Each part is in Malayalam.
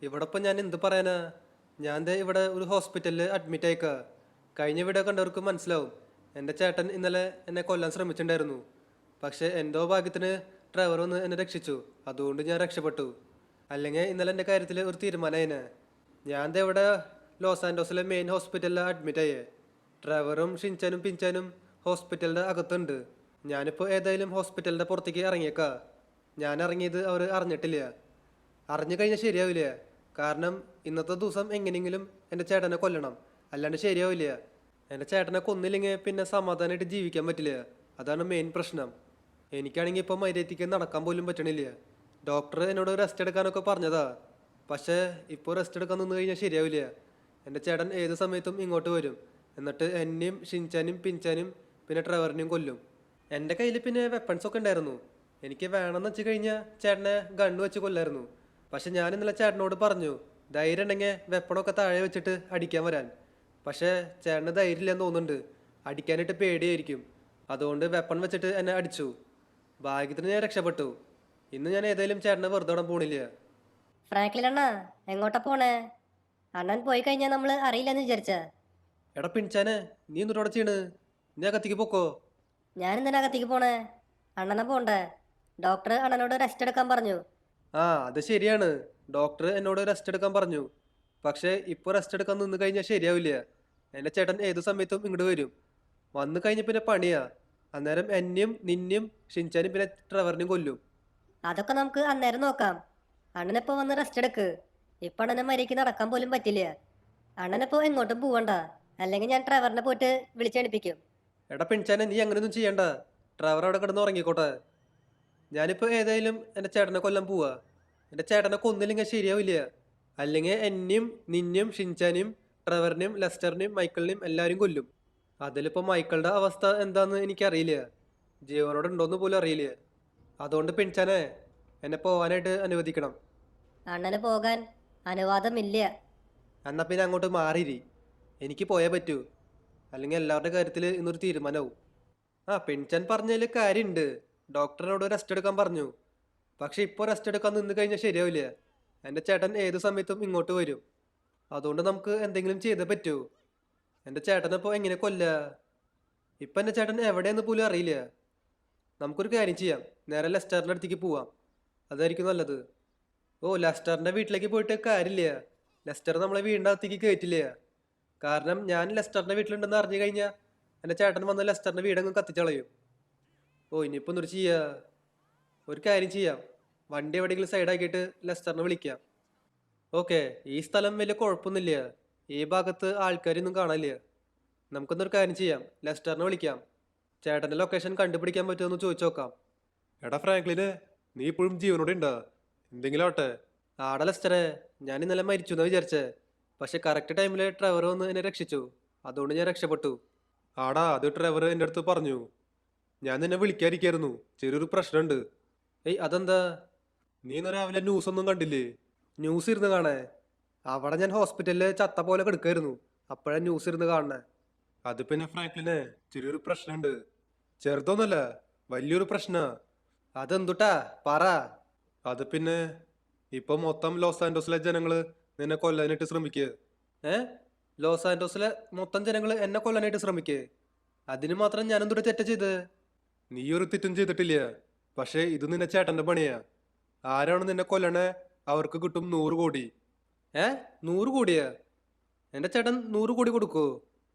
ഇവിടെ ഇപ്പം ഞാൻ എന്ത് പറയാനാ. ഞാൻ ദേ ഇവിടെ ഒരു ഹോസ്പിറ്റലിൽ അഡ്മിറ്റ് ആയിക്കാ. കഴിഞ്ഞ വീഡിയോ കണ്ടവർക്ക് മനസ്സിലാവും. എൻ്റെ ചേട്ടൻ ഇന്നലെ എന്നെ കൊല്ലാൻ ശ്രമിച്ചിട്ടുണ്ടായിരുന്നു. പക്ഷേ എന്തോ ഭാഗ്യത്തിന് ഡ്രൈവർ വന്ന് എന്നെ രക്ഷിച്ചു. അതുകൊണ്ട് ഞാൻ രക്ഷപ്പെട്ടു. അല്ലെങ്കിൽ ഇന്നലെ എൻ്റെ കാര്യത്തിൽ ഒരു തീരുമാനമായേനെ. ഞാൻ ദേ ഇവിടെ ലോസ് ആൻഡോസിലെ മെയിൻ ഹോസ്പിറ്റലിൽ അഡ്മിറ്റ് ആയേ. ഡ്രൈവറും ഷിൻചാനും പിൻചാനും ഹോസ്പിറ്റലിൻ്റെ അകത്തുണ്ട്. ഞാനിപ്പോൾ ഏതായാലും ഹോസ്പിറ്റലിൻ്റെ പുറത്തേക്ക് ഇറങ്ങിയേക്കാ. ഞാൻ ഇറങ്ങിയത് അവർ അറിഞ്ഞിട്ടില്ല. അറിഞ്ഞു കഴിഞ്ഞാൽ ശരിയാവില്ല. കാരണം ഇന്നത്തെ ദിവസം എങ്ങനെയെങ്കിലും എൻ്റെ ചേട്ടനെ കൊല്ലണം, അല്ലാണ്ട് ശരിയാവില്ല. എൻ്റെ ചേട്ടനെ കൊന്നില്ലെങ്കിൽ പിന്നെ സമാധാനമായിട്ട് ജീവിക്കാൻ പറ്റില്ല. അതാണ് മെയിൻ പ്രശ്നം. എനിക്കാണെങ്കിൽ ഇപ്പോൾ മര്യാദയ്ക്ക് നടക്കാൻ പോലും പറ്റണില്ല. ഡോക്ടർ എന്നോട് റെസ്റ്റ് എടുക്കാനൊക്കെ പറഞ്ഞതാ. പക്ഷേ ഇപ്പോൾ റെസ്റ്റ് എടുക്കാൻ നിന്ന് കഴിഞ്ഞാൽ ശരിയാവില്ല. എൻ്റെ ചേട്ടൻ ഏത് സമയത്തും ഇങ്ങോട്ട് വരും. എന്നിട്ട് എന്നെയും ഷിൻചാനും പിൻചാനും പിന്നെ ട്രവറിനെയും കൊല്ലും. എൻ്റെ കയ്യിൽ പിന്നെ വെപ്പൺസ് ഒക്കെ ഉണ്ടായിരുന്നു. എനിക്ക് വേണമെന്ന് വെച്ച് കഴിഞ്ഞാൽ ചേട്ടനെ ഗണ്ണ് വെച്ച് കൊല്ലായിരുന്നു. പക്ഷെ ഞാൻ ഇന്നലെ ചേട്ടനോട് പറഞ്ഞു, ധൈര്യം ഉണ്ടെങ്കിൽ വെപ്പണൊക്കെ താഴെ വെച്ചിട്ട് അടിക്കാൻ വരാൻ. പക്ഷേ ചേട്ടന് ധൈര്യമില്ലെന്ന് തോന്നുന്നുണ്ട്. അടിക്കാനായിട്ട് പേടിയായിരിക്കും. അതുകൊണ്ട് വെപ്പൺ വെച്ചിട്ട് എന്നെ അടിച്ചു. ഭാഗ്യത്തിന് ഞാൻ രക്ഷപ്പെട്ടു. ഇന്ന് ഞാൻ ഏതായാലും ചേട്ടനെ വെറുതെ വിടാൻ പോണില്ല. ഫ്രാങ്ക്ലിൻ അണ്ണാ, എങ്ങോട്ടാ പോണേ? അണ്ണൻ പോയി കഴിഞ്ഞാൽ നമ്മൾ അറിയില്ലെന്ന് വിചാരിച്ച. എടാ പിൻചാനെ, നീ എന്നിട്ട് അവിടെ ചെയ്യണ്? നീ അകത്തേക്ക് പൊക്കോ. ഞാൻ എന്തിനകത്തേക്ക് പോണേ? അണ്ണനെ പോണ്ടേ? ഡോക്ടർ അണ്ണനോട് റെസ്റ്റ് എടുക്കാൻ പറഞ്ഞു. ആ, അത് ശരിയാണ്. ഡോക്ടർ എന്നോട് റെസ്റ്റ് എടുക്കാൻ പറഞ്ഞു. പക്ഷേ ഇപ്പോൾ റെസ്റ്റ് എടുക്കാൻ നിന്ന് കഴിഞ്ഞാൽ ശരിയാവില്ല. എൻ്റെ ചേട്ടൻ ഏത് സമയത്തും ഇങ്ങോട്ട് വരും. വന്നു കഴിഞ്ഞ പിന്നെ പണിയാ. അന്നേരം എന്നെയും നിന്നെയും ഷിൻചാനും പിന്നെ ട്രവറിനെയും കൊല്ലും. അതൊക്കെ നമുക്ക് അന്നേരം നോക്കാം. അണ്ണനിപ്പോ വന്ന് റെസ്റ്റ് എടുക്ക്. ഇപ്പൊ അണ്ണനെ മര്യാദയ്ക്ക് നടക്കാൻ പോലും പറ്റില്ല. അണ്ണനിപ്പോ എങ്ങോട്ടും പോവണ്ട. അല്ലെങ്കിൽ ഞാൻ ഡ്രൈവറിനെ പോയിട്ട് വിളിച്ചെണിപ്പിക്കും. എടാ പിൻചാനെ, നീ അങ്ങനെയൊന്നും ചെയ്യണ്ട. ട്രവർ അവിടെ കിടന്ന് ഉറങ്ങിക്കോട്ടെ. ഞാനിപ്പോൾ ഏതായാലും എൻ്റെ ചേട്ടനെ കൊല്ലാൻ പോവാ. എൻ്റെ ചേട്ടനെ കൊന്നില്ലെങ്കിൽ ശരിയാവില്ല. അല്ലെങ്കിൽ എന്നെയും നിന്നെയും ഷിൻചാനെയും ട്രവറിനെയും ലെസ്റ്ററിനെയും മൈക്കിളിനെയും എല്ലാവരും കൊല്ലും. അതിലിപ്പോൾ മൈക്കിളുടെ അവസ്ഥ എന്താന്ന് എനിക്കറിയില്ല. ജീവനോട് ഉണ്ടോന്ന് പോലും അറിയില്ല. അതുകൊണ്ട് പിൻചാനെ, എന്നെ പോവാനായിട്ട് അനുവദിക്കണം. അണ്ണന് പോകാൻ അനുവാദമില്ല. എന്നാൽ പിന്നെ അങ്ങോട്ട് മാറിയിരി. എനിക്ക് പോയേ പറ്റൂ. അല്ലെങ്കിൽ എല്ലാവരുടെ കാര്യത്തിൽ ഇന്നൊരു തീരുമാനമാവും. ആ, പിൻചാൻ പറഞ്ഞതിൽ കാര്യമുണ്ട്. ഡോക്ടറിനോട് റെസ്റ്റ് എടുക്കാൻ പറഞ്ഞു. പക്ഷെ ഇപ്പോൾ റെസ്റ്റ് എടുക്കാൻ നിന്ന് കഴിഞ്ഞാൽ ശരിയാവില്ല. എൻ്റെ ചേട്ടൻ ഏത് സമയത്തും ഇങ്ങോട്ട് വരും. അതുകൊണ്ട് നമുക്ക് എന്തെങ്കിലും ചെയ്തേ പറ്റൂ. എൻ്റെ ചേട്ടനെ ഇപ്പോൾ എങ്ങനെ കൊല്ല? ഇപ്പം എൻ്റെ ചേട്ടൻ എവിടെയെന്ന് പോലും അറിയില്ല. നമുക്കൊരു കാര്യം ചെയ്യാം. നേരെ ലെസ്റ്ററിൻ്റെ അടുത്തേക്ക് പോവാം. അതായിരിക്കും നല്ലത്. ഓ, ലെസ്റ്ററിൻ്റെ വീട്ടിലേക്ക് പോയിട്ട് കാര്യമില്ല. ലെസ്റ്റർ നമ്മളെ വീടിൻ്റെ അകത്തേക്ക് കയറ്റില്ല. കാരണം ഞാൻ ലെസ്റ്ററിൻ്റെ വീട്ടിലുണ്ടെന്ന് അറിഞ്ഞു കഴിഞ്ഞാൽ എൻ്റെ ചേട്ടൻ വന്ന് ലെസ്റ്ററിൻ്റെ വീടങ്ങ് കത്തിച്ചളയും. ഓ, ഇനിയിപ്പോൾ എന്തൊരു ചെയ്യുക? ഒരു കാര്യം ചെയ്യാം. വണ്ടി എവിടെയെങ്കിലും സൈഡാക്കിയിട്ട് ലെസ്റ്ററിനെ വിളിക്കാം. ഓക്കെ, ഈ സ്ഥലം വലിയ കുഴപ്പമൊന്നുമില്ല. ഈ ഭാഗത്ത് ആൾക്കാരൊന്നും കാണാനില്ല. നമുക്കൊന്നൊരു കാര്യം ചെയ്യാം. ലെസ്റ്ററിനെ വിളിക്കാം. ചേട്ടൻ്റെ ലൊക്കേഷൻ കണ്ടുപിടിക്കാൻ പറ്റുമെന്ന് ചോദിച്ചു നോക്കാം. എടാ ഫ്രാങ്ക്ലിന്, നീ ഇപ്പോഴും ജീവനോടെ ഉണ്ടാ? എന്തെങ്കിലും ആവട്ടെ. ആടെ ലെസ്റ്ററെ, ഞാൻ ഇന്നലെ മരിച്ചു എന്നാ വിചാരിച്ചേ. പക്ഷെ കറക്റ്റ് ടൈമിൽ ഡ്രൈവർ വന്ന് എന്നെ രക്ഷിച്ചു. അതുകൊണ്ട് ഞാൻ രക്ഷപ്പെട്ടു. ആടാ, അത് ഡ്രൈവർ എൻ്റെ അടുത്ത് പറഞ്ഞു. ഞാൻ നിന്നെ വിളിക്കാതിരിക്കായിരുന്നു. ചെറിയൊരു പ്രശ്നമുണ്ട്. ഏയ്, അതെന്താ? നീ ഇന്ന് രാവിലെ ന്യൂസ് ഒന്നും കണ്ടില്ലേ? ന്യൂസ് ഇരുന്ന് കാണേ? അവിടെ ഞാൻ ഹോസ്പിറ്റലിൽ ചത്ത പോലെ കിടക്കായിരുന്നു. അപ്പോഴാ ന്യൂസ് ഇരുന്ന് കാണണേ. അത് പിന്നെ ഫ്രാങ്ക്ലിനെ, ചെറിയൊരു പ്രശ്നമുണ്ട്. ചെറുതൊന്നുമല്ല, വലിയൊരു പ്രശ്ന. അതെന്തുട്ടാ പറ. അത് പിന്നെ ഇപ്പൊ മൊത്തം ലോസ് ആൻഡോസിലെ ജനങ്ങള് നിന്നെ കൊല്ലാനായിട്ട് ശ്രമിക്കുക. ഏ? ലോസ് ആൻഡോസിലെ മൊത്തം ജനങ്ങള് എന്നെ കൊല്ലാനായിട്ട് ശ്രമിക്കേ? അതിന് മാത്രം ഞാൻ എന്തൊരു തെറ്റ ചെയ്ത്? നീ ഒരു തെറ്റും ചെയ്തിട്ടില്ല. പക്ഷേ ഇത് നിന്റെ ചേട്ടന്റെ പണിയാ. ആരാണ് നിന്നെ കൊല്ലണേ അവർക്ക് കിട്ടും 100 കോടി. ഏ? 100 കോടിയാ? എൻ്റെ ചേട്ടൻ 100 കോടി കൊടുക്കോ?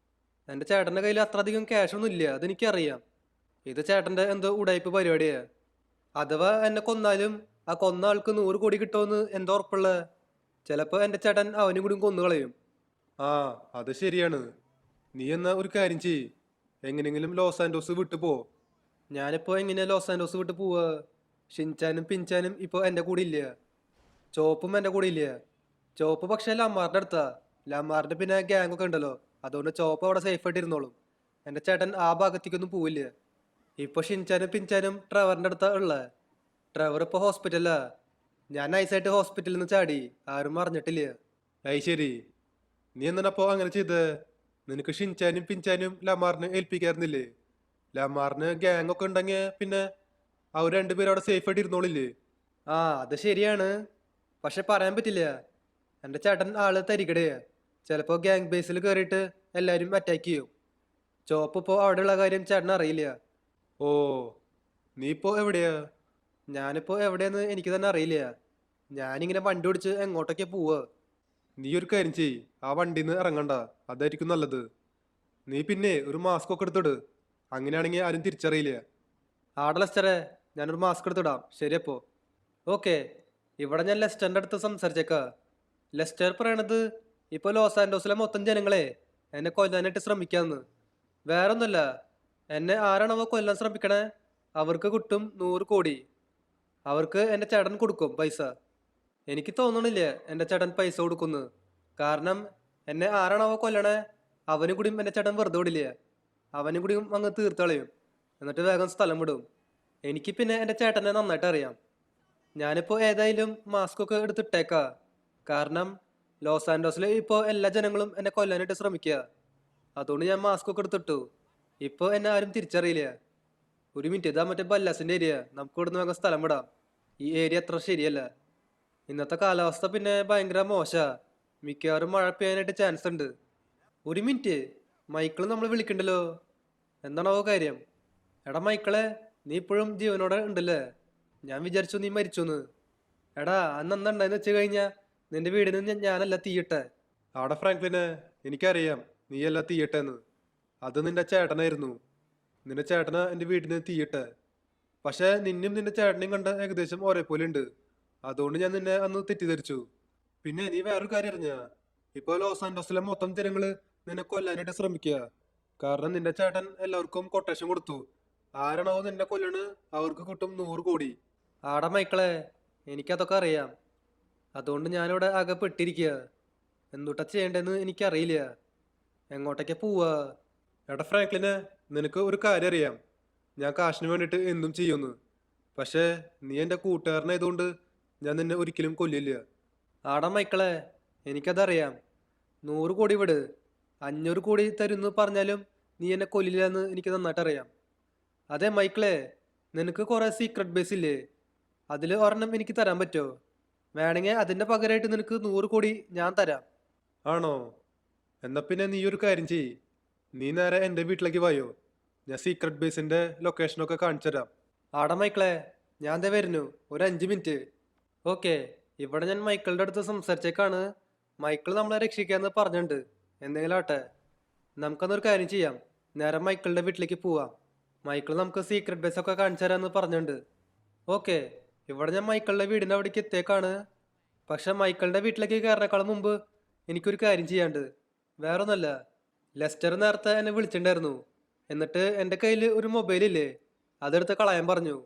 എൻ്റെ ചേട്ടൻ്റെ കയ്യിൽ അത്ര അധികം ക്യാഷ് ഒന്നും ഇല്ല, അതെനിക്കറിയാം. ഇത് ചേട്ടൻ്റെ എന്തോ ഉടായ്പ പരിപാടിയാ. അഥവാ എന്നെ കൊന്നാലും ആ കൊന്ന ആൾക്ക് 100 കോടി കിട്ടുമെന്ന് എന്താ ഉറപ്പുള്ള? ചിലപ്പോ എൻ്റെ ചേട്ടൻ അവനും കൂടി കൊന്നു കളയും. ആ, അത് ശരിയാണ്. നീ എന്നാ ഒരു കാര്യം ചെയ്യ്. എങ്ങനെയെങ്കിലും ലോസ് ആൻഡോസ് വിട്ടു പോ. ഞാനിപ്പോ എങ്ങനെയാ ലോസ് ആൻഡോസ് വിട്ട് പോവാ? ഷിൻചാനും പിൻചാനും ഇപ്പൊ എൻ്റെ കൂടെ ഇല്ല. ചോപ്പും എൻ്റെ കൂടെ ഇല്ല. ചോപ്പ് പക്ഷേ ലമാറിന്റെ അടുത്താ. ലമാറിന്റെ പിന്നെ ഗ്യാങ് ഒക്കെ ഉണ്ടല്ലോ. അതുകൊണ്ട് ചോപ്പ് അവിടെ സേഫ് ആയിട്ട് ഇരുന്നോളും. എൻ്റെ ചേട്ടൻ ആ ഭാഗത്തേക്കൊന്നും പോവില്ല. ഇപ്പൊ ഷിൻചാനും പിൻചാനും ട്രവറിന്റെ അടുത്താ ഉള്ളത്. ട്രവർ ഇപ്പൊ ഹോസ്പിറ്റലാ. ഞാൻ നൈസായിട്ട് ഹോസ്പിറ്റലിൽ നിന്ന് ചാടി. ആരും അറിഞ്ഞിട്ടില്ല. അയ് ശരി. നീ എന്തിനപ്പോ അങ്ങനെ ചെയ്ത്? നിനക്ക് ഷിൻചാനും പിൻചാനും ലമാറിനെ ഏൽപ്പിക്കാറുന്നില്ലേ? ലമാറിന് ഗ്യാങ് ഒക്കെ ഉണ്ടെങ്കിൽ പിന്നെ അവർ രണ്ടുപേരും അവിടെ സേഫ് ആയിട്ട് ഇരുന്നോളില്ലേ? ആ, അത് ശരിയാണ്. പക്ഷെ പറയാൻ പറ്റില്ല. എൻ്റെ ചേട്ടൻ ആള് തരികിടയാ. ചിലപ്പോൾ ഗ്യാങ് ബേസിൽ കയറിയിട്ട് എല്ലാവരും അറ്റാക്ക് ചെയ്യും. ചോപ്പ് ഇപ്പോൾ അവിടെയുള്ള കാര്യം ചേട്ടൻ അറിയില്ല. ഓ, നീ ഇപ്പോൾ എവിടെയാ? ഞാനിപ്പോൾ എവിടെയെന്ന് എനിക്ക് തന്നെ അറിയില്ല. ഞാനിങ്ങനെ വണ്ടി ഓടിച്ച് എങ്ങോട്ടൊക്കെ പോവുക. നീ ഒരു കാര്യം ചെയ്യ്, ആ വണ്ടിയിൽ നിന്ന് ഇറങ്ങണ്ട. അതായിരിക്കും നല്ലത്. നീ പിന്നെ ഒരു മാസ്ക് ഒക്കെ എടുത്തിട്. അങ്ങനെയാണെങ്കിൽ ആരും തിരിച്ചറിയില്ല. ആടെ ലെസ്റ്ററെ, ഞാനൊരു മാസ്ക് എടുത്തിടാം. ശരിയപ്പോ. ഓക്കെ, ഇവിടെ ഞാൻ ലെസ്റ്ററിൻ്റെ അടുത്ത് സംസാരിച്ചേക്കാ. ലെസ്റ്റർ പറയണത് ഇപ്പോൾ ലോസ് ആൻഡോസിലെ മൊത്തം ജനങ്ങളെ എന്നെ കൊല്ലാനായിട്ട് ശ്രമിക്കാന്ന്. വേറൊന്നുമല്ല, എന്നെ ആരാണവോ കൊല്ലാൻ ശ്രമിക്കണേ അവർക്ക് കിട്ടും 100 കോടി. അവർക്ക് എൻ്റെ ചേട്ടൻ കൊടുക്കും പൈസ. എനിക്ക് തോന്നണില്ല എൻ്റെ ചേട്ടൻ പൈസ കൊടുക്കുന്നു. കാരണം എന്നെ ആരാണവോ കൊല്ലണേ അവനും കൂടിയും എൻ്റെ ചേട്ടൻ വെറുതെ വിടില്ല. അവനും കൂടിയും അങ്ങ് തീർത്തളയും. എന്നിട്ട് വേഗം സ്ഥലം വിടും. എനിക്ക് പിന്നെ എൻ്റെ ചേട്ടനെ നന്നായിട്ട് അറിയാം. ഞാനിപ്പോൾ ഏതായാലും മാസ്ക് ഒക്കെ എടുത്തിട്ടേക്കാ. കാരണം ലോസ് ആൻഡോസിൽ ഇപ്പോൾ എല്ലാ ജനങ്ങളും എന്നെ കൊല്ലാനായിട്ട് ശ്രമിക്കുക. അതുകൊണ്ട് ഞാൻ മാസ്ക് ഒക്കെ എടുത്തിട്ടു. ഇപ്പോൾ എന്നെ ആരും തിരിച്ചറിയില്ല. ഒരു മിനിറ്റ്, ഇതാ മറ്റേ ബല്ലാസിൻ്റെ ഏരിയ. നമുക്ക് ഇവിടുന്ന് വേഗം സ്ഥലം വിടാം. ഈ ഏരിയ അത്ര ശരിയല്ല. ഇന്നത്തെ കാലാവസ്ഥ പിന്നെ ഭയങ്കര മോശാ. മിക്കവാറും മഴ പെയ്യാനായിട്ട് ചാൻസ് ഉണ്ട്. ഒരു മിനിറ്റ്, മൈക്കിൾ നമ്മൾ വിളിക്കണ്ടല്ലോ. എന്താണോ കാര്യം? എടാ മൈക്കിളെ, നീ ഇപ്പോഴും ജീവനോടെ ഉണ്ടല്ലേ? ഞാൻ വിചാരിച്ചു നീ മരിച്ചോന്ന്. എടാ, അന്ന് എന്താ ഉണ്ടായെന്ന് വെച്ച് കഴിഞ്ഞാ നിന്റെ വീടിന് ഞാനല്ല തീയിട്ടെ. അവിടെ ഫ്രാങ്ക്ലിനെ, എനിക്കറിയാം നീയല്ല തീയിട്ടെന്ന്. അത് നിന്റെ ചേട്ടനായിരുന്നു. നിന്റെ ചേട്ടനാ എൻ്റെ വീടിന് തീയിട്ടെ. പക്ഷെ നിന്നും നിന്റെ ചേട്ടനെയും കണ്ട ഏകദേശം ഒരേപോലെ ഉണ്ട്. അതുകൊണ്ട് ഞാൻ നിന്നെ അന്ന് തെറ്റിദ്ധരിച്ചു. പിന്നെ നീ വേറൊരു കാര്യം അറിഞ്ഞ? ഇപ്പൊ ലോസ് ആൻഡോസിലെ മൊത്തം ജനങ്ങള് നിന്നെ കൊല്ലാനായിട്ട് ശ്രമിക്കുക. കാരണം നിന്റെ ചേട്ടൻ എല്ലാവർക്കും കൊട്ടേഷൻ കൊടുത്തു. ആരാണോ നിന്നെ കൊല്ലണ് അവർക്ക് കിട്ടും 100 കോടി. ആടാ മൈക്കിളെ, എനിക്കതൊക്കെ അറിയാം. അതുകൊണ്ട് ഞാനിവിടെ ആകെ പെട്ടിരിക്കുക. എന്തുട്ടാ ചെയ്യേണ്ടതെന്ന് എനിക്കറിയില്ല. എങ്ങോട്ടേക്കാ പോവാ? എടാ ഫ്രാങ്ക്ലിനെ, നിനക്ക് ഒരു കാര്യം അറിയാം. ഞാൻ കാശിന് വേണ്ടിയിട്ട് എന്തും ചെയ്യുമെന്ന്. പക്ഷേ നീ എൻ്റെ കൂട്ടുകാരനായതുകൊണ്ട് ഞാൻ നിന്നെ ഒരിക്കലും കൊല്ലില്ല. ആടാ മൈക്കിളെ, എനിക്കതറിയാം. 100 കോടി വിട്, 500 കോടി തരുമെന്ന് പറഞ്ഞാലും നീ എന്നെ കൊല്ലില്ല എന്ന് എനിക്ക് നന്നായിട്ട് അറിയാം. അതെ മൈക്കിളെ, നിനക്ക് കുറേ സീക്രട്ട് ബേസ് ഇല്ലേ? അതിൽ ഒരെണ്ണം എനിക്ക് തരാൻ പറ്റുമോ? വേണമെങ്കിൽ അതിൻ്റെ പകരമായിട്ട് നിനക്ക് 100 കോടി ഞാൻ തരാം. ആണോ? എന്നാ പിന്നെ നീ ഒരു കാര്യം ചെയ്യ്. നീ നേരെ എൻ്റെ വീട്ടിലേക്ക് വായോ. ഞാൻ സീക്രട്ട് ബേസിൻ്റെ ലൊക്കേഷനൊക്കെ കാണിച്ചു തരാം. ആടാ മൈക്കിളെ, ഞാൻ ദേ വരുന്നു. ഒരു 5 മിനിറ്റ്. ഓക്കെ, ഇവിടെ ഞാൻ മൈക്കിളിൻ്റെ അടുത്ത് സംസാരിച്ചേക്കാണ്. മൈക്കിൾ നമ്മളെ രക്ഷിക്കാന്ന് പറഞ്ഞിട്ടുണ്ട്. എന്തെങ്കിലും ആട്ടെ, നമുക്കന്നൊരു കാര്യം ചെയ്യാം. നേരെ മൈക്കിളിൻ്റെ വീട്ടിലേക്ക് പോവാം. മൈക്കിൾ നമുക്ക് സീക്രട്ട് ബേസ് ഒക്കെ കാണിച്ചു തരാമെന്ന് പറഞ്ഞിട്ടുണ്ട്. ഓക്കെ, ഇവിടെ ഞാൻ മൈക്കിളിൻ്റെ വീടിൻ്റെ അവിടേക്ക് എത്തിയേക്കാണ്. പക്ഷെ മൈക്കിളിൻ്റെ വീട്ടിലേക്ക് കയറിനേക്കാളും മുമ്പ് എനിക്കൊരു കാര്യം ചെയ്യാണ്ട്. വേറൊന്നുമല്ല, ലെസ്റ്റർ നേരത്തെ എന്നെ വിളിച്ചിട്ടുണ്ടായിരുന്നു. എന്നിട്ട് എൻ്റെ കയ്യിൽ ഒരു മൊബൈലില്ലേ, അതെടുത്ത് കളയാൻ പറഞ്ഞു.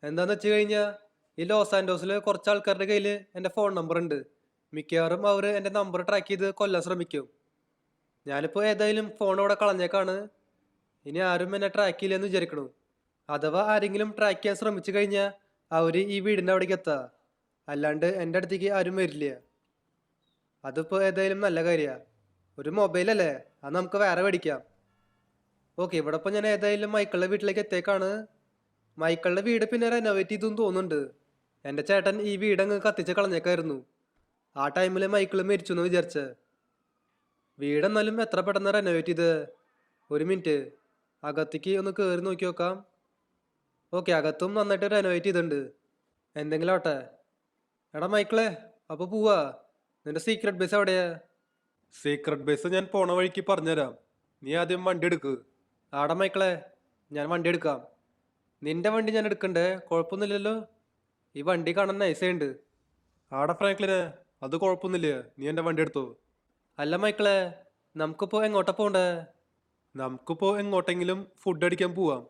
എന്താന്ന് വെച്ച് കഴിഞ്ഞാൽ ഈ ലോസ് ആൻഡോസിൽ കുറച്ച് ആൾക്കാരുടെ കയ്യിൽ എൻ്റെ ഫോൺ നമ്പർ ഉണ്ട്. മിക്കവാറും അവർ എൻ്റെ നമ്പർ ട്രാക്ക് ചെയ്ത് കൊല്ലാൻ ശ്രമിക്കും. ഞാനിപ്പോൾ ഏതായാലും ഫോൺ അവിടെ കളഞ്ഞേക്കാണ്. ഇനി ആരും എന്നെ ട്രാക്ക് ചെയ്യില്ലെന്ന് വിചാരിക്കണു. അഥവാ ആരെങ്കിലും ട്രാക്ക് ചെയ്യാൻ ശ്രമിച്ചു കഴിഞ്ഞാൽ അവർ ഈ വീടിൻ്റെ അവിടേക്ക് എത്താ. അല്ലാണ്ട് എൻ്റെ അടുത്തേക്ക് ആരും വരില്ല. അതിപ്പോൾ ഏതായാലും നല്ല കാര്യമാണ്. ഒരു മൊബൈലല്ലേ, അത് നമുക്ക് വേറെ മേടിക്കാം. ഓക്കെ, ഇവിടെ ഇപ്പോൾ ഞാൻ ഏതായാലും മൈക്കിളിൻ്റെ വീട്ടിലേക്ക് എത്തിയേക്കാണ്. മൈക്കിളിൻ്റെ വീട് പിന്നെ റെനോവേറ്റ് ചെയ്തെന്ന് തോന്നുന്നുണ്ട്. എൻ്റെ ചേട്ടൻ ഈ വീട് അങ്ങ് കത്തിച്ച് കളഞ്ഞേക്കായിരുന്നു. ആ ടൈമിൽ മൈക്കിൾ മരിച്ചു എന്ന് വിചാരിച്ച. വീടെന്നാലും എത്ര പെട്ടെന്ന് റെനോവേറ്റ് ചെയ്ത്. ഒരു മിനിറ്റ്, അകത്തേക്ക് ഒന്ന് കയറി നോക്കി നോക്കാം. ഓക്കെ, അകത്തും നന്നായിട്ട് റെനോവേറ്റ് ചെയ്തിട്ടുണ്ട്. എന്തെങ്കിലും ആട്ടെ. എടാ മൈക്കിളെ, അപ്പോൾ പോവാ. നിന്റെ സീക്രട്ട് ബേസ് എവിടെയാ? സീക്രട്ട് ബേസ് ഞാൻ പോണ വഴിക്ക് പറഞ്ഞുതരാം. നീ ആദ്യം വണ്ടി എടുക്ക്. ആടാ മൈക്കിളെ, ഞാൻ വണ്ടി എടുക്കാം. നിന്റെ വണ്ടി ഞാൻ എടുക്കണ്ടേ? കുഴപ്പമൊന്നുമില്ലല്ലോ. ഈ വണ്ടി കാണാൻ നൈസുണ്ട്. ആടാ ഫ്രാങ്ക്ലിനെ, അത് കുഴപ്പമൊന്നുമില്ല. നീ എൻ്റെ വണ്ടി എടുത്തോ. അല്ല മൈക്കിളെ, നമുക്കിപ്പോൾ എങ്ങോട്ടാ പോണ്ടേ? നമുക്കിപ്പോൾ എങ്ങോട്ടെങ്കിലും ഫുഡ് അടിക്കാൻ പോവാം.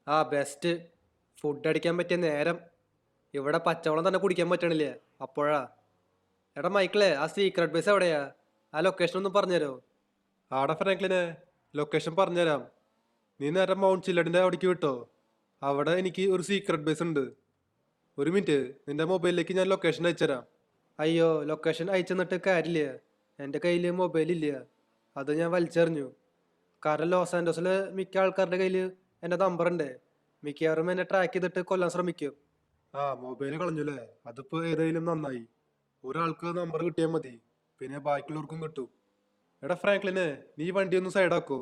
ആ ബെസ്റ്റ്. ഫുഡ് അടിക്കാൻ പറ്റിയ നേരം. ഇവിടെ പച്ചവെള്ളം തന്നെ കുടിക്കാൻ പറ്റണില്ല. അപ്പോഴാ. എടാ മൈക്കിളെ, ആ സീക്രട്ട് ബേസ് എവിടെയാ? ആ ലൊക്കേഷൻ ഒന്ന് പറഞ്ഞുതരോ? ആടാ ഫ്രാങ്ക്ലിനെ, ലൊക്കേഷൻ പറഞ്ഞുതരാം. നീ നേരെ മൗണ്ട് ചില്ലഡിൻ്റെ അവിടേക്ക് വിട്ടോ. അവിടെ എനിക്ക് ഒരു സീക്രട്ട് ബേസ് ഉണ്ട്. ഒരു മിനിറ്റ്, നിന്റെ മൊബൈലിലേക്ക് ഞാൻ ലൊക്കേഷൻ അയച്ചുതരാം. അയ്യോ, ലൊക്കേഷൻ അയച്ചെന്നിട്ട് കാര്യമില്ല. എൻ്റെ കയ്യിൽ മൊബൈലില്ല. അത് ഞാൻ വലിച്ചെറിഞ്ഞു. കാരണം ലോസ് ആൻഡോസിൽ മിക്ക ആൾക്കാരുടെ കയ്യിൽ എൻ്റെ നമ്പറുണ്ട്. മിക്കവാറും എന്നെ ട്രാക്ക് ചെയ്തിട്ട് കൊല്ലാൻ ശ്രമിക്കും. ആ, മൊബൈൽ കളഞ്ഞു അല്ലേ? അതിപ്പോൾ ഏതായാലും നന്നായി. ഒരാൾക്ക് നമ്പർ കിട്ടിയാൽ മതി, പിന്നെ ബാക്കിയുള്ളവർക്കും കിട്ടും. എടാ ഫ്രാങ്ക്ലിനെ, നീ വണ്ടി ഒന്ന് സൈഡാക്കോ,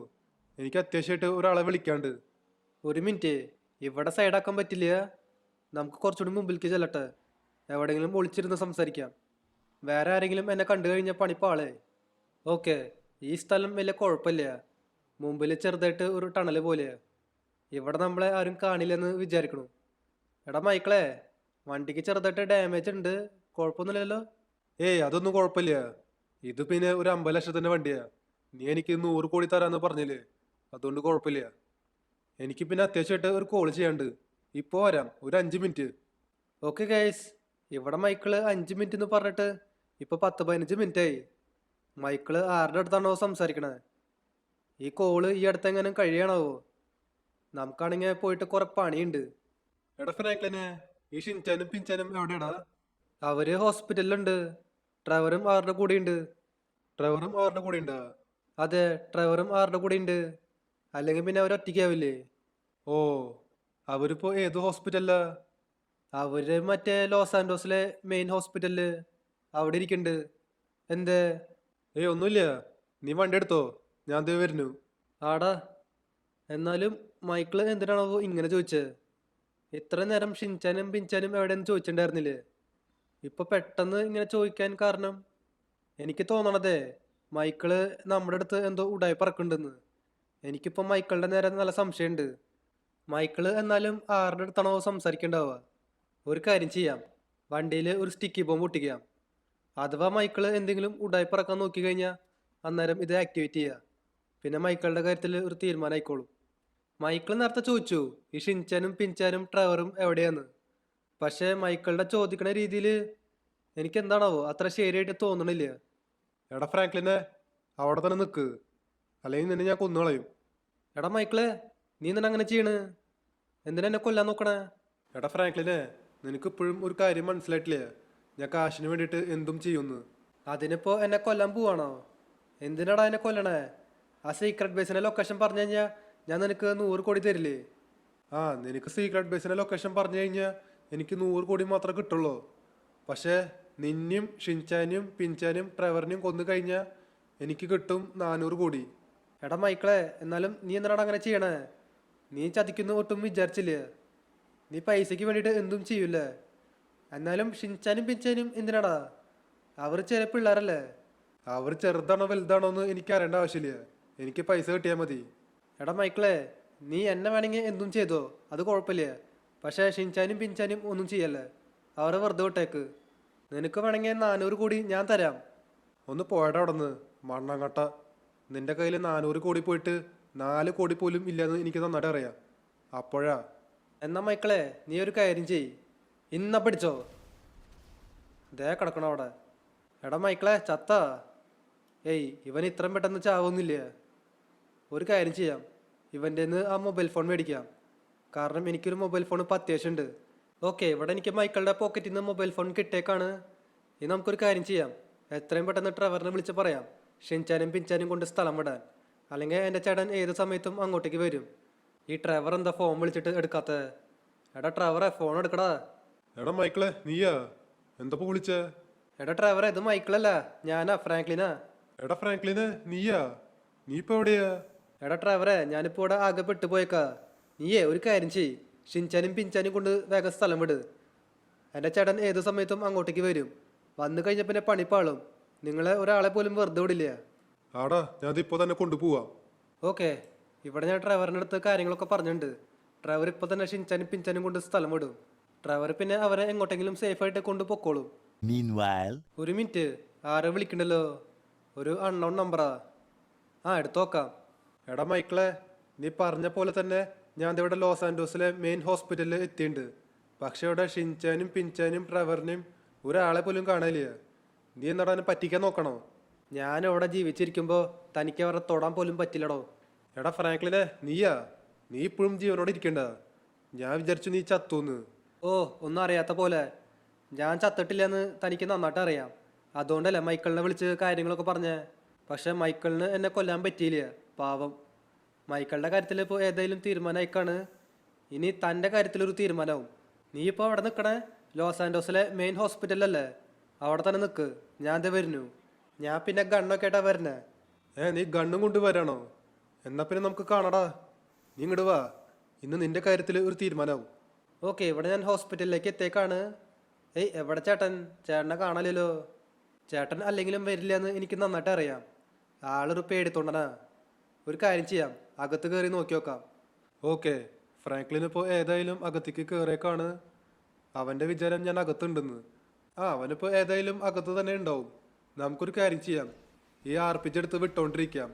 എനിക്ക് അത്യാവശ്യമായിട്ട് ഒരാളെ വിളിക്കാണ്ട്. ഒരു മിനിറ്റ്, ഇവിടെ സൈഡാക്കാൻ പറ്റില്ല. നമുക്ക് കുറച്ചുകൂടി മുമ്പിലേക്ക് ചെല്ലട്ടെ, എവിടെയെങ്കിലും ഒളിച്ചിരുന്ന് സംസാരിക്കാം. വേറെ ആരെങ്കിലും എന്നെ കണ്ടു കഴിഞ്ഞാൽ പണിപ്പാളേ. ഓക്കെ, ഈ സ്ഥലം വലിയ കുഴപ്പമില്ല. മുമ്പിൽ ചെറുതായിട്ട് ഒരു ടണൽ പോലെയാ. ഇവിടെ നമ്മളെ ആരും കാണില്ലെന്ന് വിചാരിക്കണു. എടാ മൈക്കിളെ, വണ്ടിക്ക് ചെറുതായിട്ട് ഡാമേജ് ഉണ്ട്, കുഴപ്പമൊന്നുമില്ലല്ലോ? ഏയ് അതൊന്നും കുഴപ്പമില്ല. ഇത് പിന്നെ ഒരു 50 ലക്ഷത്തിന്റെ വണ്ടിയാ. നീ എനിക്ക് 100 കോടി തരാന്ന് പറഞ്ഞില്ലേ, അതുകൊണ്ട് കുഴപ്പമില്ല. എനിക്ക് പിന്നെ അത്യാവശ്യമായിട്ട് ഒരു കോൾ ചെയ്യാണ്ട്. ഇപ്പോൾ വരാം, ഒരു 5 മിനിറ്റ്. ഓക്കെ ഗൈസ്, ഇവിടെ മൈക്കിള് 5 മിനിറ്റ് എന്ന് പറഞ്ഞിട്ട് ഇപ്പൊ 10-15 മിനിറ്റായി. മൈക്കിള് ആരുടെ അടുത്താണോ സംസാരിക്കണേ? ഈ കോള് ഈ അടുത്തെങ്ങാനും കഴിയണാവോ? നമുക്കാണെങ്കിൽ പോയിട്ട് കുറെ പണിയുണ്ട്. എടാ ഫ്രാങ്ക്ലിനെ, ഈ ഷിൻചാനും പിൻചാനും എവിടെയാടാ? അവര് ഹോസ്പിറ്റലിലുണ്ട്. ഡ്രൈവറും അവരുടെ കൂടെ ഉണ്ട്. ഡ്രൈവറും അവരുടെ കൂടെ ഉണ്ടാ? അതെ, ഡ്രൈവറും അവരുടെ കൂടെ ഉണ്ട്. അല്ലെങ്കിൽ പിന്നെ അവർ ഒറ്റയ്ക്കാവില്ലേ? ഓ, അവരിപ്പോ ഏത് ഹോസ്പിറ്റലിലാ? അവര് മറ്റേ ലോസ് ആൻഡോസിലെ മെയിൻ ഹോസ്പിറ്റലില് അവിടെ ഇരിക്കുന്നുണ്ട്. എന്തേ? ഏയ് ഒന്നുമില്ല, നീ വണ്ടി എടുത്തോ, ഞാൻ ദേ വരുന്നു. ആടാ. എന്നാലും മൈക്കിള് എന്തിനാണോ ഇങ്ങനെ ചോദിച്ചത്? ഇത്ര നേരം ഷിൻചാനും പിൻചാനും എവിടെയെന്ന് ചോദിച്ചിട്ടുണ്ടായിരുന്നില്ലേ? ഇപ്പൊ പെട്ടെന്ന് ഇങ്ങനെ ചോദിക്കാൻ കാരണം എനിക്ക് തോന്നണതേ മൈക്കിള് നമ്മുടെ അടുത്ത് എന്തോ ഉടായി പറക്കുന്നുണ്ടെന്ന്. എനിക്കിപ്പോ മൈക്കിളിന്റെ നേരെ നല്ല സംശയമുണ്ട്. മൈക്കിള് എന്നാലും ആരുടെ അടുത്താണോ സംസാരിക്കണ്ടാവുക? ഒരു കാര്യം ചെയ്യാം, വണ്ടിയിൽ ഒരു സ്റ്റിക്കി ബോംബ് പൊട്ടിക്കാം. അഥവാ മൈക്കിള് എന്തെങ്കിലും ഉടായി പറക്കാൻ നോക്കി കഴിഞ്ഞാൽ അന്നേരം ഇത് ആക്ടിവേറ്റ് ചെയ്യുക. പിന്നെ മൈക്കിളുടെ കാര്യത്തിൽ ഒരു തീരുമാനം ആയിക്കോളും. മൈക്കിൾ നേരത്തെ ചോദിച്ചു ഈ ഷിൻചാനും പിൻചാനും ട്രവറും എവിടെയാന്ന്. പക്ഷേ മൈക്കിളുടെ ചോദിക്കണ രീതിയിൽ എനിക്ക് എന്താണാവോ അത്ര ശരിയായിട്ട് തോന്നണില്ല. എടാ ഫ്രാങ്ക്ലിനെ, അവിടെ തന്നെ നിൽക്ക്, അല്ലെങ്കിൽ നിന്നെ ഞാൻ കൊന്നുകളയും. എടാ മൈക്കിളെ, നീ എന്തിനാ അങ്ങനെ ചെയ്യണ്? എന്തിനാ എന്നെ കൊല്ലാൻ നോക്കണേ? എടാ ഫ്രാങ്ക്ലിനെ, നിനക്ക് ഇപ്പോഴും ഒരു കാര്യം മനസ്സിലായിട്ടില്ലേ, ഞാൻ കാശിന് വേണ്ടിയിട്ട് എന്തും ചെയ്യുമെന്ന്. അതിനിപ്പോ എന്നെ കൊല്ലാൻ പോവാണോ? എന്തിനാടാ എന്നെ കൊല്ലണേ? ആ സീക്രട്ട് ബേസിന്റെ ലൊക്കേഷൻ പറഞ്ഞു കഴിഞ്ഞാൽ ഞാൻ നിനക്ക് 100 കോടി തരില്ലേ? ആ, നിനക്ക് സീക്രട്ട് ബേസിന്റെ ലൊക്കേഷൻ പറഞ്ഞു കഴിഞ്ഞാൽ എനിക്ക് 100 കോടി മാത്രമേ കിട്ടുള്ളൂ. പക്ഷേ നിന്നെയും ഷിൻചാനും പിൻചാനും ട്രെവറിനെയും കൊന്നു കഴിഞ്ഞാൽ എനിക്ക് കിട്ടും 400 കോടി. എടാ മൈക്കിളെ, എന്നാലും നീ എന്തിനാണ് അങ്ങനെ ചെയ്യണേ? നീ ചതിക്കുന്നു ഒട്ടും വിചാരിച്ചില്ല. നീ പൈസയ്ക്ക് വേണ്ടിയിട്ട് എന്തും ചെയ്യൂലേ? എന്നാലും ഷിൻചാനും പിൻചാനും എന്തിനാടാ? അവർ ചെറിയ പിള്ളേരല്ലേ? അവർ ചെറുതാണോ വലുതാണോ എന്ന് എനിക്ക് അറിയേണ്ട ആവശ്യമില്ല, എനിക്ക് പൈസ കിട്ടിയാൽ മതി. എടാ മൈക്കിളെ, നീ എന്നെ വേണമെങ്കിൽ എന്തും ചെയ്തോ, അത് കുഴപ്പമില്ല. പക്ഷേ ഷിൻചാനും പിൻചാനും ഒന്നും ചെയ്യല്ലേ, അവരെ വെറുതെ വിട്ടേക്ക്. നിനക്ക് വേണമെങ്കിൽ 400 കോടി ഞാൻ തരാം. ഒന്ന് പോയടാ അവിടെ നിന്ന്, മണ്ണാങ്കട്ട. നിന്റെ കയ്യിൽ 400 കോടി പോയിട്ട് 4 കോടി പോലും ഇല്ലെന്ന് എനിക്ക് നന്നായിട്ട് അറിയാം. അപ്പോഴാ. എന്നാ മൈക്കിളെ, നീ ഒരു കാര്യം ചെയ്, ഇന്ന പിടിച്ചോ. ദേ കിടക്കണോ അവിടെ. എടാ മൈക്കിളെ, ചത്താ? ഏയ്, ഇവൻ ഇത്രയും പെട്ടെന്ന് ചാവൊന്നുമില്ല. ഒരു കാര്യം ചെയ്യാം, ഇവൻ്റെ ആ മൊബൈൽ ഫോൺ മേടിക്കാം. കാരണം എനിക്കൊരു മൊബൈൽ ഫോൺ ഇപ്പം അത്യാവശ്യമുണ്ട്. ഓക്കെ, ഇവിടെ എനിക്ക് മൈക്കിളുടെ പോക്കറ്റിൽ നിന്ന് മൊബൈൽ ഫോൺ കിട്ടിയേക്കാണ്. ഇനി നമുക്കൊരു കാര്യം ചെയ്യാം, എത്രയും പെട്ടെന്ന് ട്രെവറിനെ വിളിച്ച് പറയാം ഷിൻചാനും പിൻചാനും കൊണ്ട് സ്ഥലം വിടാൻ. അല്ലെങ്കിൽ എൻ്റെ ചേട്ടൻ ഏത് സമയത്തും അങ്ങോട്ടേക്ക് വരും. ഈ ട്രെവർ എന്താ ഫോൺ വിളിച്ചിട്ട് എടുക്കാത്ത? എടാ ട്രെവറെ, ഫോൺ എടുക്കടാ. എടാ മൈക്കിളെ, നീയാ? എന്തപ്പോ വിളിച്ചേ? എടാ ട്രെവറെ, ഇത് മൈക്കിളല്ല, ഞാനാ, ഫ്രാങ്ക്ലിനാ. എടാ ഫ്രാങ്ക്ലിനെ, നീയാ? നീ ഇപ്പൊ എവിടെയാ? എടാ ട്രെവറെ, ഞാനിപ്പോൾ ഇവിടെ ആകെ പെട്ടുപോയേക്കാ. നീയേ ഒരു കാര്യം ചെയ്യ്, ഷിൻചാനും പിൻചാനും കൊണ്ട് വേഗം സ്ഥലം വിട്. എൻ്റെ ചേട്ടൻ ഏത് സമയത്തും അങ്ങോട്ടേക്ക് വരും. വന്നു കഴിഞ്ഞ പിന്നെ പണിപ്പാളും. നിങ്ങളെ ഒരാളെ പോലും വെറുതെ വിടില്ല. ആടാ, ഞാൻ ഇപ്പൊ തന്നെ കൊണ്ടുപോവാ. ഓക്കെ, ഇവിടെ ഞാൻ ഡ്രൈവറിൻ്റെ അടുത്ത് കാര്യങ്ങളൊക്കെ പറഞ്ഞിട്ടുണ്ട്. ഡ്രൈവർ ഇപ്പോൾ തന്നെ ഷിൻചാനും പിൻചാനും കൊണ്ട് സ്ഥലം വിടും. ഡ്രൈവർ പിന്നെ അവരെ എങ്ങോട്ടെങ്കിലും സേഫായിട്ട് കൊണ്ടുപോയിക്കോളും. Meanwhile, ഒരു മിനിറ്റ്, ആരെ വിളിക്കണ്ടല്ലോ? ഒരു അൺനോൺ നമ്പറാ. ആ, എടുത്തു നോക്കാം. എടാ മൈക്കിളെ, നീ പറഞ്ഞ പോലെ തന്നെ ഞാൻ ഇവിടെ ലോസ് ആൻഡോസിലെ മെയിൻ ഹോസ്പിറ്റലിൽ എത്തിയിട്ടുണ്ട്. പക്ഷെ ഇവിടെ ഷിൻചാനും പിൻചാനും ട്രെവറിനെയും ഒരാളെ പോലും കാണാനില്ല. നീ എന്നാടാ എന്നെ പറ്റിക്കാൻ നോക്കണോ? ഞാൻ ഇവിടെ ജീവിച്ചിരിക്കുമ്പോൾ തനിക്ക് അവരെ തൊടാൻ പോലും പറ്റില്ലടോ. എടാ ഫ്രാങ്ക്ലിനെ, നീയാ? നീ ഇപ്പോഴും ജീവനോടെ ഇരിക്കണ്ട. ഞാൻ വിചാരിച്ചു നീ ചത്തൂന്ന്. ഓ, ഒന്നും അറിയാത്ത പോലെ. ഞാൻ ചത്തിട്ടില്ലെന്ന് തനിക്ക് നന്നായിട്ട് അറിയാം. അതുകൊണ്ടല്ലേ മൈക്കിളിനെ വിളിച്ച് കാര്യങ്ങളൊക്കെ പറഞ്ഞേ. പക്ഷെ മൈക്കിളിന് എന്നെ കൊല്ലാൻ പറ്റിയില്ല, പാവം. മൈക്കിളുടെ കാര്യത്തിൽ ഇപ്പോൾ ഏതെങ്കിലും തീരുമാനമായിക്കാണ്. ഇനി തൻ്റെ കാര്യത്തിലൊരു തീരുമാനമാവും. നീ ഇപ്പോൾ അവിടെ നിൽക്കണേ ലോസ് ആൻഡോസിലെ മെയിൻ ഹോസ്പിറ്റലല്ലേ? അവിടെ തന്നെ നിൽക്ക്, ഞാൻ ദേ വരുന്നു. ഞാൻ പിന്നെ ഗണ്ണൊക്കെ ആയിട്ടാ വരണേ. നീ ഗണ്ണും കൊണ്ട് വരാണോ? എന്നാ പിന്നെ നമുക്ക് കാണടാ. നീ ഇങ്ങോട്ട് വാ. ഇന്ന് നിന്റെ കാര്യത്തിൽ ഒരു തീരുമാനമാവും. ഓക്കെ, ഇവിടെ ഞാൻ ഹോസ്പിറ്റലിലേക്ക് എത്തിയേക്കാണ്. ഏയ് എവിടെ ചേട്ടൻ? ചേട്ടനെ കാണാനില്ലല്ലോ. ചേട്ടൻ അല്ലെങ്കിലും വരില്ല എന്ന് എനിക്ക് നന്നായിട്ട് അറിയാം. ആളൊരു പേടിത്തൊണ്ടനാ. ഒരു കാര്യം ചെയ്യാം, അകത്ത് കയറി നോക്കി നോക്കാം. ഓക്കെ, ഫ്രാങ്ക്ലിൻ ഇപ്പോൾ ഏതായാലും അകത്തേക്ക് കയറിയേക്കാണ്. അവൻ്റെ വിചാരം ഞാൻ അകത്തുണ്ടെന്ന്. അവനിപ്പോൾ ഏതായാലും അകത്ത് തന്നെ ഉണ്ടാവും. നമുക്കൊരു കാര്യം ചെയ്യാം, ഈ RPG എടുത്ത് വിട്ടോണ്ടിരിക്കാം.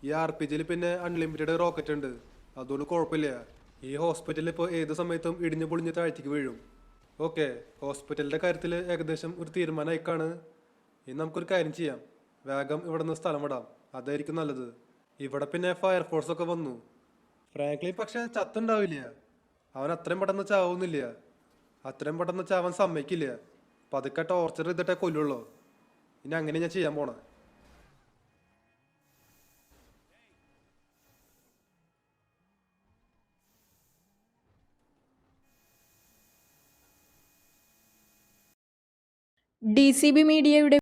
ഈ RPGയിൽ പിന്നെ അൺലിമിറ്റഡ് റോക്കറ്റ് ഉണ്ട്, അതുകൊണ്ട് കുഴപ്പമില്ല. ഈ ഹോസ്പിറ്റലിൽ ഇപ്പോൾ ഏത് സമയത്തും ഇടിഞ്ഞു പൊളിഞ്ഞ് താഴ്ത്തിക്ക് വീഴും. ഓക്കെ, ഹോസ്പിറ്റലിൻ്റെ കാര്യത്തിൽ ഏകദേശം ഒരു തീരുമാനമായിക്കാണ്. ഇനി നമുക്കൊരു കാര്യം ചെയ്യാം, വേഗം ഇവിടെ നിന്ന് സ്ഥലം വിടാം. അതായിരിക്കും നല്ലത്. ഇവിടെ പിന്നെ ഫയർഫോഴ്സ് ഒക്കെ വന്നു. ഫ്രാങ്ക്ലിൻ പക്ഷെ ചത്തുണ്ടാവില്ല. അവൻ അത്രയും പെട്ടെന്ന് ചാവുന്നില്ല. അത്രയും പെട്ടെന്ന് ചാവാൻ സമ്മതിക്കില്ല. പതുക്കെ ടോർച്ചർ ചെയ്തിട്ടേ കൊല്ലുള്ളൂ. ഇനി അങ്ങനെ ഞാൻ ചെയ്യാൻ പോണേ. DCB മീഡിയയുടെ